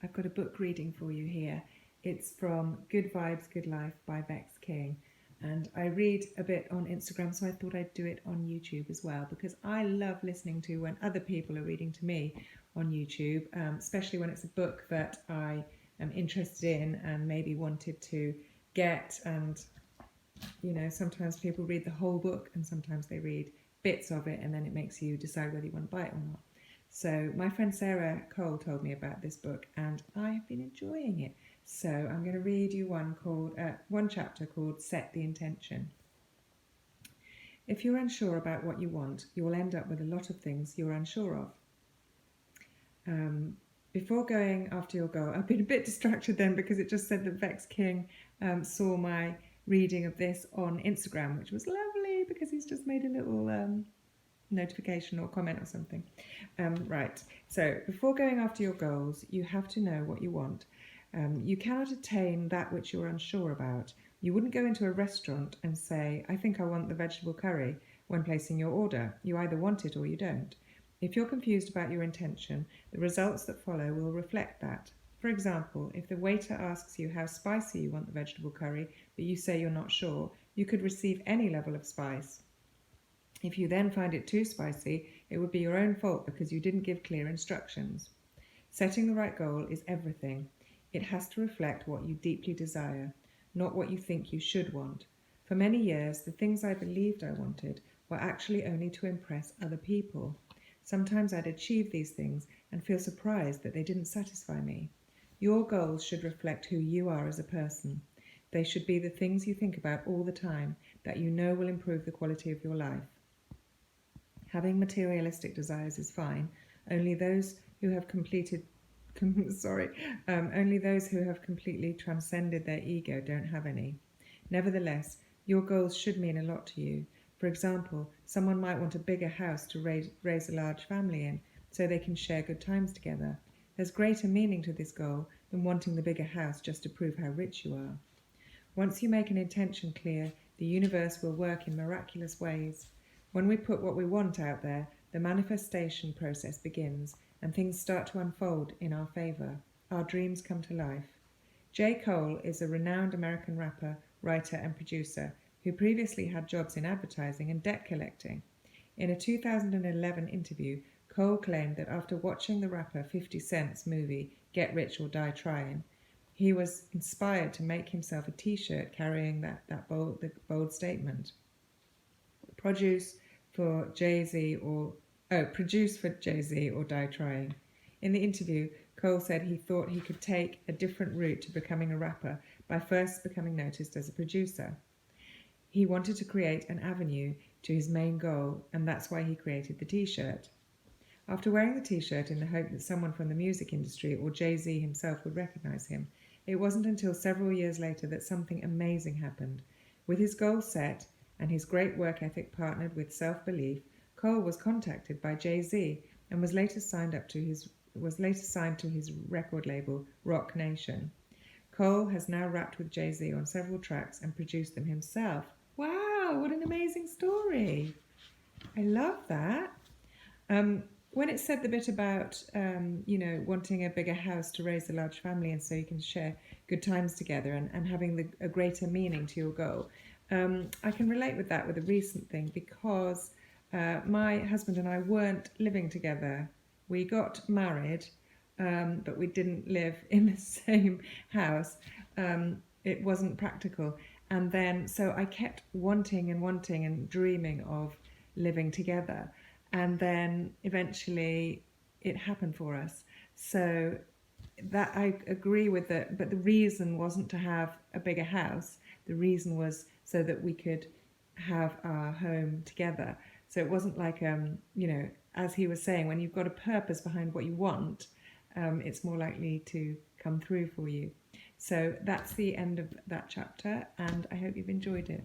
I've got a book reading for you here. It's from Good Vibes, Good Life by Vex King. And I read a bit on Instagram, so I thought I'd do it on YouTube as well, because I love listening to when other people are reading to me on YouTube, especially when it's a book that I am interested in and maybe wanted to get. And, you know, sometimes people read the whole book and sometimes they read bits of it, and then it makes you decide whether you want to buy it or not. So my friend Sarah Cole told me about this book and I have been enjoying it. So I'm going to read you one chapter called Set the Intention. If you're unsure about what you want, you will end up with a lot of things you're unsure of. Before going after your goal, I've been a bit distracted then because it just said that Vex King saw my reading of this on Instagram, which was lovely because he's just made a little notification or comment or something. Right, so before going after your goals, you have to know what you want. You cannot attain that which you're unsure about. You wouldn't go into a restaurant and say, I think I want the vegetable curry when placing your order. You either want it or you don't. If you're confused about your intention, the results that follow will reflect that. For example, if the waiter asks you how spicy you want the vegetable curry, but you say you're not sure, you could receive any level of spice. If you then find it too spicy, it would be your own fault because you didn't give clear instructions. Setting the right goal is everything. It has to reflect what you deeply desire, not what you think you should want. For many years, the things I believed I wanted were actually only to impress other people. Sometimes I'd achieve these things and feel surprised that they didn't satisfy me. Your goals should reflect who you are as a person. They should be the things you think about all the time that you know will improve the quality of your life. Having materialistic desires is fine. Only those who have completely transcended their ego don't have any. Nevertheless, your goals should mean a lot to you. For example, someone might want a bigger house to raise a large family in, so they can share good times together. There's greater meaning to this goal than wanting the bigger house just to prove how rich you are. Once you make an intention clear, the universe will work in miraculous ways. When we put what we want out there, the manifestation process begins and things start to unfold in our favor. Our dreams come to life. J. Cole is a renowned American rapper, writer and producer who previously had jobs in advertising and debt collecting. In a 2011 interview, Cole claimed that after watching the rapper 50 Cent's movie Get Rich or Die Trying, he was inspired to make himself a t-shirt carrying the bold statement. Produce for Jay-Z or Die Trying. In the interview, Cole said he thought he could take a different route to becoming a rapper by first becoming noticed as a producer. He wanted to create an avenue to his main goal, and that's why he created the t-shirt. After wearing the t-shirt in the hope that someone from the music industry or Jay-Z himself would recognize him, it wasn't until several years later that something amazing happened. With his goal set and his great work ethic partnered with self-belief, Cole was contacted by Jay-Z and was later signed to his record label, Rock Nation. Cole has now rapped with Jay-Z on several tracks and produced them himself. Wow, what an amazing story. I love that. When it said the bit about, wanting a bigger house to raise a large family and so you can share good times together and having a greater meaning to your goal, I can relate with that with a recent thing because my husband and I weren't living together. We got married, but we didn't live in the same house. It wasn't practical. And then, so I kept wanting and dreaming of living together. And then eventually it happened for us. So that I agree with it, but the reason wasn't to have a bigger house. The reason was so that we could have our home together. So it wasn't like, as he was saying, when you've got a purpose behind what you want, it's more likely to come through for you. So that's the end of that chapter, and I hope you've enjoyed it.